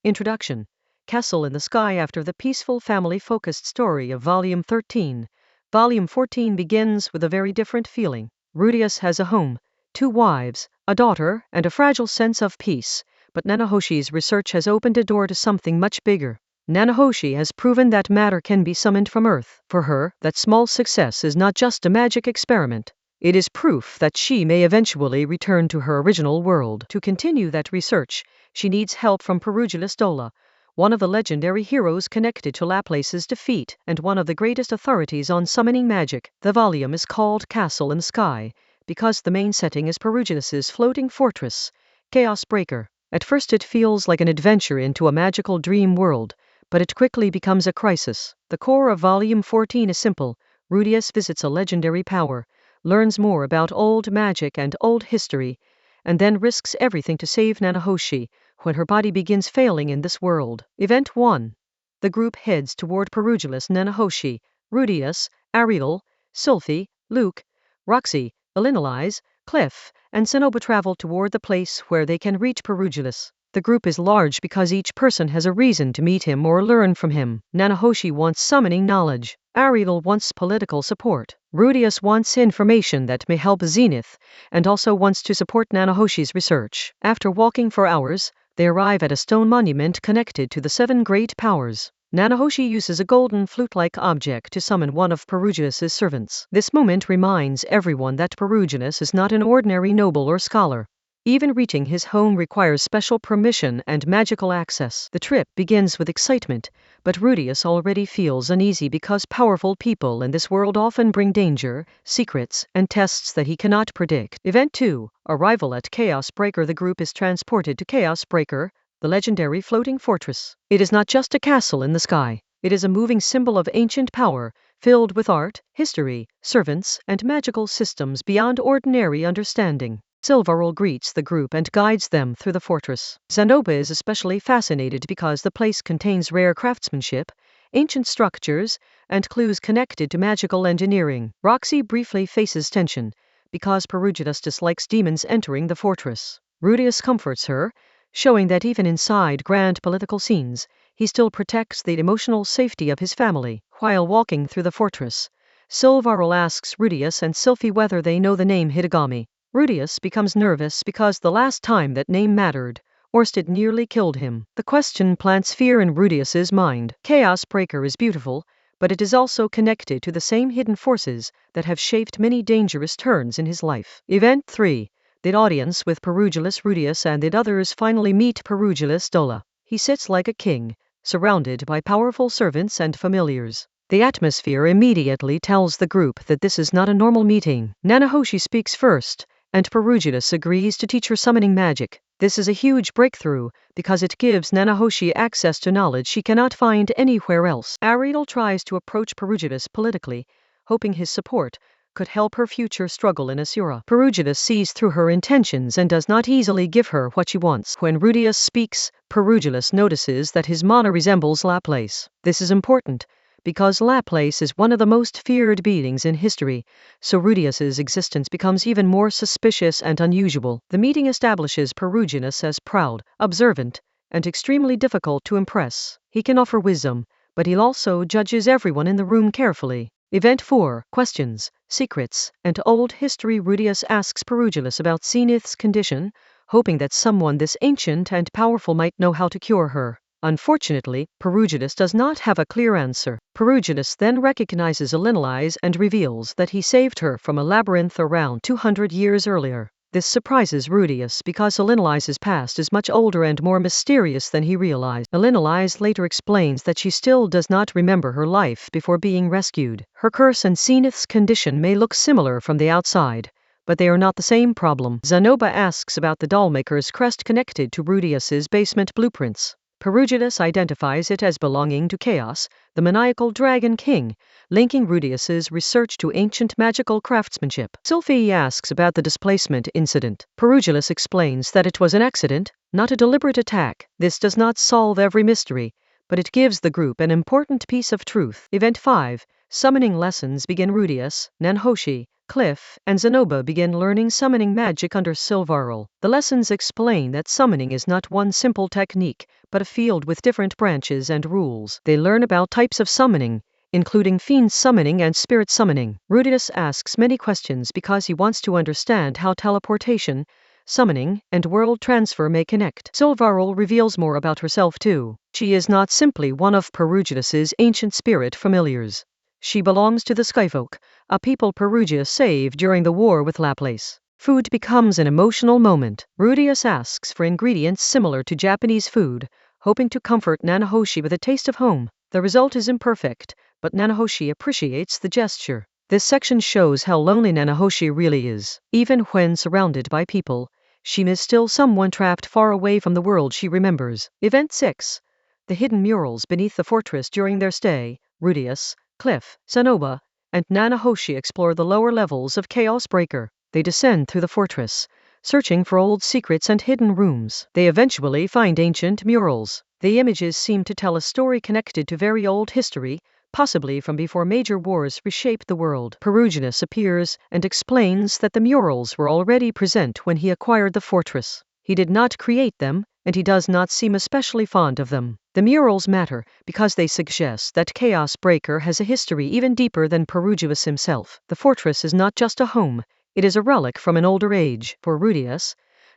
Introduction. Castle in the Sky after the peaceful family-focused story of Volume 13. Volume 14 begins with a very different feeling. Rudius has a home, 2 wives, a daughter, and a fragile sense of peace, but Nanahoshi's research has opened a door to something much bigger. Nanahoshi has proven that matter can be summoned from Earth. For her, that small success is not just a magic experiment. It is proof that she may eventually return to her original world. To continue that research, she needs help from Perugulus Dola, one of the legendary heroes connected to Laplace's defeat and one of the greatest authorities on summoning magic. The volume is called Castle in the Sky because the main setting is Perugulus's floating fortress, Chaos Breaker. At first it feels like an adventure into a magical dream world, but it quickly becomes a crisis. The core of Volume 14 is simple. Rudius visits a legendary power, learns more about old magic and old history, and then risks everything to save Nanahoshi when her body begins failing in this world. Event 1. The group heads toward Perugulus. Nanahoshi, Rudius, Ariel, Sylphie, Luke, Roxy, Elinalise, Clef, and Sonoba travel toward the place where they can reach Perugulus. The group is large because each person has a reason to meet him or learn from him. Nanahoshi wants summoning knowledge. Ariel wants political support. Rudius wants information that may help Zenith, and also wants to support Nanahoshi's research. After walking for hours, they arrive at a stone monument connected to the 7 great powers. Nanahoshi uses a golden flute-like object to summon one of Perugulus's servants. This moment reminds everyone that Perugulus is not an ordinary noble or scholar. Even reaching his home requires special permission and magical access. The trip begins with excitement, but Rudius already feels uneasy because powerful people in this world often bring danger, secrets, and tests that he cannot predict. Event 2. Arrival at Chaos Breaker. The group is transported to Chaos Breaker, the legendary floating fortress. It is not just a castle in the sky. It is a moving symbol of ancient power, filled with art, history, servants, and magical systems beyond ordinary understanding. Silvaril greets the group and guides them through the fortress. Zanoba is especially fascinated because the place contains rare craftsmanship, ancient structures, and clues connected to magical engineering. Roxy briefly faces tension because Perugulus dislikes demons entering the fortress. Rudius comforts her, showing that even inside grand political scenes, he still protects the emotional safety of his family. While walking through the fortress, Silvaril asks Rudius and Sylphie whether they know the name Hitagami. Rudius becomes nervous because the last time that name mattered, Orsted nearly killed him. The question plants fear in Rudius's mind. Chaos Breaker is beautiful, but it is also connected to the same hidden forces that have shaped many dangerous turns in his life. Event 3. The audience with Perugulus. Rudius and the others finally meet Perugulus Dola. He sits like a king, surrounded by powerful servants and familiars. The atmosphere immediately tells the group that this is not a normal meeting. Nanahoshi speaks first, and Perugulus agrees to teach her summoning magic. This is a huge breakthrough because it gives Nanahoshi access to knowledge she cannot find anywhere else. Ariel tries to approach Perugulus politically, hoping his support could help her future struggle in Asura. Perugulus sees through her intentions and does not easily give her what she wants. When Rudius speaks, Perugulus notices that his mana resembles Laplace. This is important because Laplace is one of the most feared beings in history, so Rudius's existence becomes even more suspicious and unusual. The meeting establishes Perugulus as proud, observant, and extremely difficult to impress. He can offer wisdom, but he also judges everyone in the room carefully. Event 4. Questions, secrets, and old history. Rudius asks Perugulus about Zenith's condition, hoping that someone this ancient and powerful might know how to cure her. Unfortunately, Perugulus does not have a clear answer. Perugulus then recognizes Elinalise and reveals that he saved her from a labyrinth around 200 years earlier. This surprises Rudius because Elinalise's past is much older and more mysterious than he realized. Elinalise later explains that she still does not remember her life before being rescued. Her curse and Zenith's condition may look similar from the outside, but they are not the same problem. Zanoba asks about the dollmaker's crest connected to Rudius's basement blueprints. Perugulus identifies it as belonging to Chaos, the maniacal dragon king, linking Rudius's research to ancient magical craftsmanship. Sylphie asks about the displacement incident. Perugulus explains that it was an accident, not a deliberate attack. This does not solve every mystery, but it gives the group an important piece of truth. Event 5. Summoning lessons begin. Rudius, Nanahoshi, Cliff, and Zanoba begin learning summoning magic under Silvaril. The lessons explain that summoning is not one simple technique, but a field with different branches and rules. They learn about types of summoning, including fiend summoning and spirit summoning. Rudius asks many questions because he wants to understand how teleportation, summoning, and world transfer may connect. Silvaril reveals more about herself too. She is not simply one of Perugius's ancient spirit familiars. She belongs to the Skyfolk, a people Perugia saved during the war with Laplace. Food becomes an emotional moment. Rudius asks for ingredients similar to Japanese food, hoping to comfort Nanahoshi with a taste of home. The result is imperfect, but Nanahoshi appreciates the gesture. This section shows how lonely Nanahoshi really is. Even when surrounded by people, she is still someone trapped far away from the world she remembers. Event 6. The hidden murals beneath the fortress during their stay. Rudius, Cliff, Zanoba, and Nanahoshi explore the lower levels of Chaos Breaker. They descend through the fortress, searching for old secrets and hidden rooms. They eventually find ancient murals. The images seem to tell a story connected to very old history, possibly from before major wars reshaped the world. Perugius appears and explains that the murals were already present when he acquired the fortress. He did not create them, and he does not seem especially fond of them. The murals matter because they suggest that Chaos Breaker has a history even deeper than Perugius himself. The fortress is not just a home, it is a relic from an older age. For Rudius,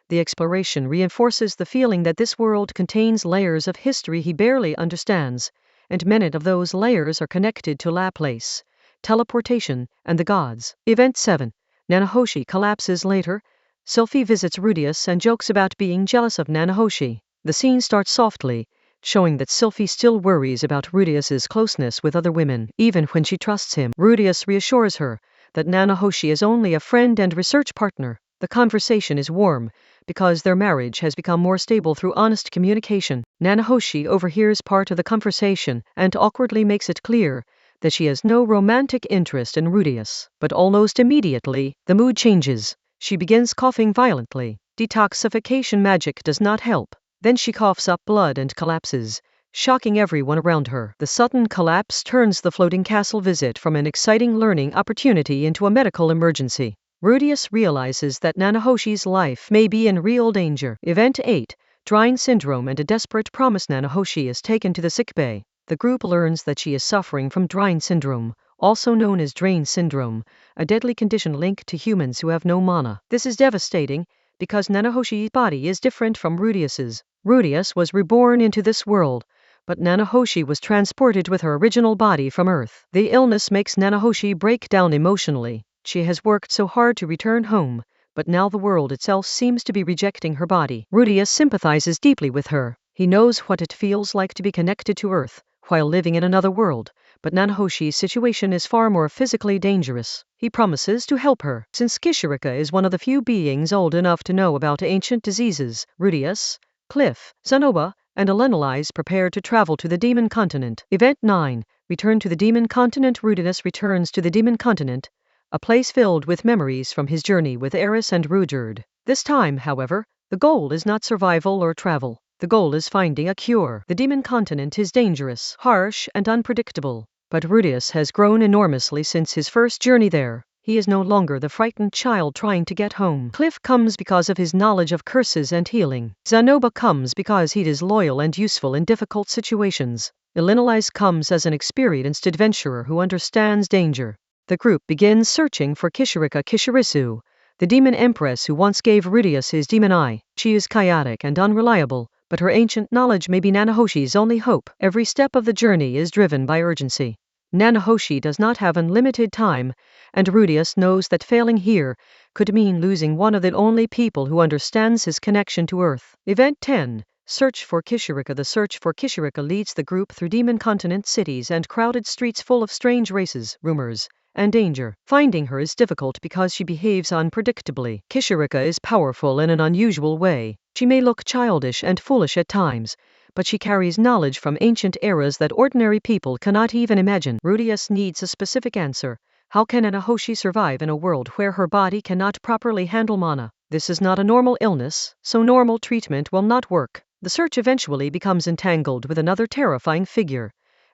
the exploration reinforces the feeling that this world contains layers of history he barely understands, and many of those layers are connected to Laplace, teleportation, and the gods. Event 7. Nanahoshi collapses later. Sylphie visits Rudius and jokes about being jealous of Nanahoshi. The scene starts softly, showing that Sylphie still worries about Rudius's closeness with other women. Even when she trusts him, Rudius reassures her that Nanahoshi is only a friend and research partner. The conversation is warm, because their marriage has become more stable through honest communication. Nanahoshi overhears part of the conversation and awkwardly makes it clear that she has no romantic interest in Rudius. But almost immediately, the mood changes. She begins coughing violently. Detoxification magic does not help. Then she coughs up blood and collapses, shocking everyone around her. The sudden collapse turns the floating castle visit from an exciting learning opportunity into a medical emergency. Rudius realizes that Nanahoshi's life may be in real danger. Event 8. Drying Syndrome and a desperate promise. Nanahoshi is taken to the sickbay. The group learns that she is suffering from Drying Syndrome, also known as Drain Syndrome, a deadly condition linked to humans who have no mana. This is devastating, because Nanahoshi's body is different from Rudius's. Rudius was reborn into this world, but Nanahoshi was transported with her original body from Earth. The illness makes Nanahoshi break down emotionally. She has worked so hard to return home, but now the world itself seems to be rejecting her body. Rudius sympathizes deeply with her. He knows what it feels like to be connected to Earth, while living in another world, but Nanahoshi's situation is far more physically dangerous. He promises to help her. Since Kishirika is one of the few beings old enough to know about ancient diseases, Rudius, Cliff, Zanoba, and Alenalize prepare to travel to the Demon Continent. Event 9. Return to the Demon Continent. Rudius returns to the Demon Continent, a place filled with memories from his journey with Eris and Ruijerd. This time, however, the goal is not survival or travel. The goal is finding a cure. The Demon Continent is dangerous, harsh, and unpredictable, but Rudius has grown enormously since his first journey there. He is no longer the frightened child trying to get home. Cliff comes because of his knowledge of curses and healing. Zanoba comes because he is loyal and useful in difficult situations. Alenalize comes as an experienced adventurer who understands danger. The group begins searching for Kishirika Kishirisu, the demon empress who once gave Rudius his demon eye. She is chaotic and unreliable, but her ancient knowledge may be Nanahoshi's only hope. Every step of the journey is driven by urgency. Nanahoshi does not have unlimited time, and Rudius knows that failing here could mean losing one of the only people who understands his connection to Earth. Event 10. Search for Kishirika. The search for Kishirika leads the group through Demon Continent cities and crowded streets full of strange races, rumors, and danger. Finding her is difficult because she behaves unpredictably. Kishirika is powerful in an unusual way. She may look childish and foolish at times, but she carries knowledge from ancient eras that ordinary people cannot even imagine. Rudius needs a specific answer. How can Nanahoshi survive in a world where her body cannot properly handle mana? This is not a normal illness, so normal treatment will not work. The search eventually becomes entangled with another terrifying figure,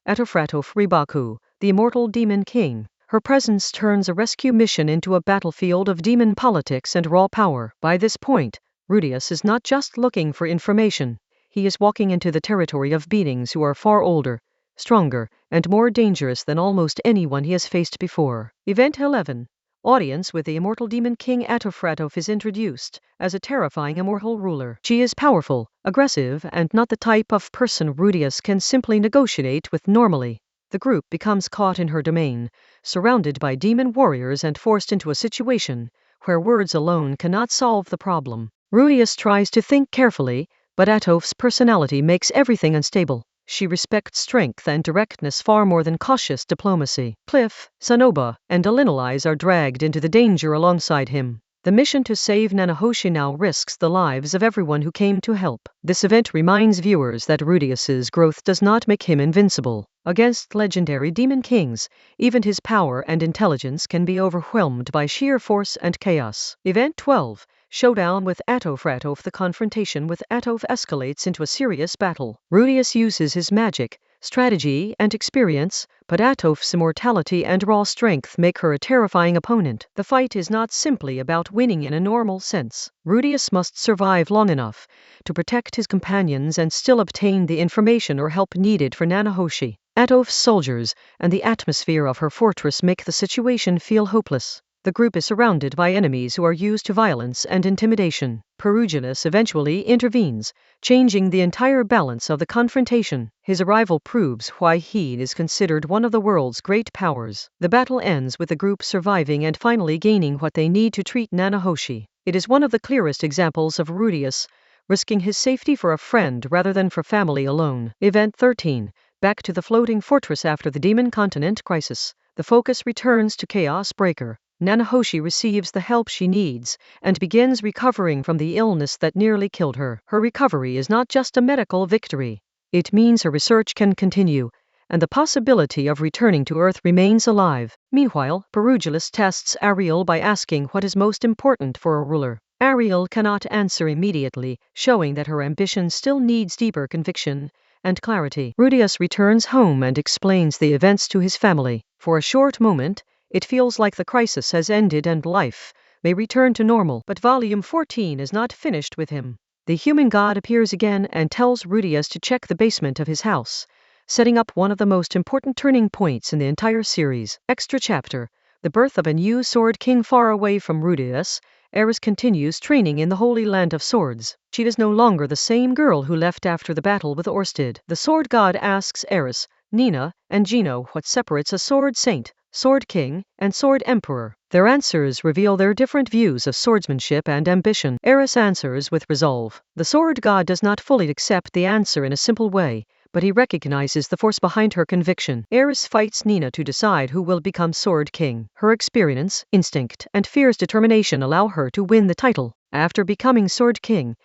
Atofratov Ribaku, the immortal demon king. Her presence turns a rescue mission into a battlefield of demon politics and raw power. By this point, Rudius is not just looking for information. He is walking into the territory of beings who are far older, stronger, and more dangerous than almost anyone he has faced before. Event 11. Audience with the immortal demon king Atofratov is introduced as a terrifying immortal ruler. She is powerful, aggressive, and not the type of person Rudius can simply negotiate with normally. The group becomes caught in her domain, surrounded by demon warriors and forced into a situation where words alone cannot solve the problem. Rudius tries to think carefully, but Atof's personality makes everything unstable. She respects strength and directness far more than cautious diplomacy. Cliff, Sanoba, and Alinolais are dragged into the danger alongside him. The mission to save Nanahoshi now risks the lives of everyone who came to help. This event reminds viewers that Rudius's growth does not make him invincible. Against legendary demon kings, even his power and intelligence can be overwhelmed by sheer force and chaos. Event 12. Showdown with Atofratov. The confrontation with Atov escalates into a serious battle. Rudius uses his magic, strategy, and experience, but Atov's immortality and raw strength make her a terrifying opponent. The fight is not simply about winning in a normal sense. Rudius must survive long enough to protect his companions and still obtain the information or help needed for Nanahoshi. Atov's soldiers and the atmosphere of her fortress make the situation feel hopeless. The group is surrounded by enemies who are used to violence and intimidation. Perugilus eventually intervenes, changing the entire balance of the confrontation. His arrival proves why he is considered one of the world's great powers. The battle ends with the group surviving and finally gaining what they need to treat Nanahoshi. It is one of the clearest examples of Rudius risking his safety for a friend rather than for family alone. Event 13. Back to the floating fortress. After the Demon Continent crisis, the focus returns to Chaos Breaker. Nanahoshi receives the help she needs and begins recovering from the illness that nearly killed her. Her recovery is not just a medical victory. It means her research can continue, and the possibility of returning to Earth remains alive. Meanwhile, Perugilus tests Ariel by asking what is most important for a ruler. Ariel cannot answer immediately, showing that her ambition still needs deeper conviction and clarity. Rudius returns home and explains the events to his family. For a short moment, it feels like the crisis has ended and life may return to normal. But Volume 14 is not finished with him. The human god appears again and tells Rudius to check the basement of his house, setting up one of the most important turning points in the entire series. Extra chapter: The birth of a new Sword King. Far away from Rudius, Eris continues training in the Holy Land of Swords. She is no longer the same girl who left after the battle with Orsted. The Sword God asks Eris, Nina, and Gino what separates a Sword Saint, Sword King, and Sword Emperor. Their answers reveal their different views of swordsmanship and ambition. Eris answers with resolve. The Sword God does not fully accept the answer in a simple way, but he recognizes the force behind her conviction. Eris fights Nina to decide who will become Sword King. Her experience, instinct, and fierce determination allow her to win the title. After becoming Sword King,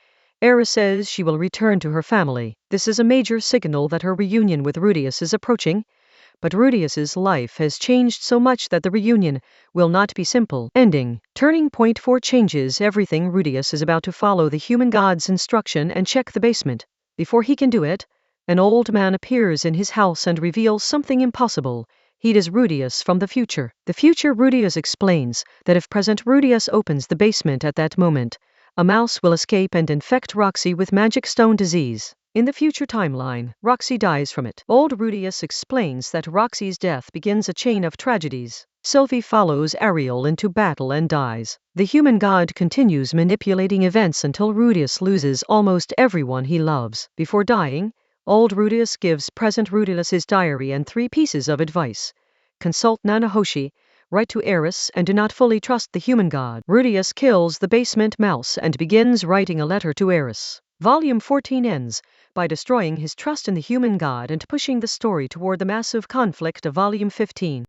Eris says she will return to her family. This is a major signal that her reunion with Rudius is approaching, but Rudius's life has changed so much that the reunion will not be simple. Ending. Turning Point 4 changes everything. Rudius is about to follow the human god's instruction and check the basement. Before he can do it, an old man appears in his house and reveals something impossible. He is Rudius from the future. The future Rudius explains that if present Rudius opens the basement at that moment, a mouse will escape and infect Roxy with magic stone disease. In the future timeline, Roxy dies from it. Old Rudius explains that Roxy's death begins a chain of tragedies. Sylvie follows Ariel into battle and dies. The human god continues manipulating events until Rudius loses almost everyone he loves. Before dying, old Rudius gives present Rudius his diary and 3 pieces of advice. Consult Nanahoshi, write to Eris, and do not fully trust the human god. Rudius kills the basement mouse and begins writing a letter to Eris. Volume 14 ends by destroying his trust in the human god and pushing the story toward the massive conflict of Volume 15.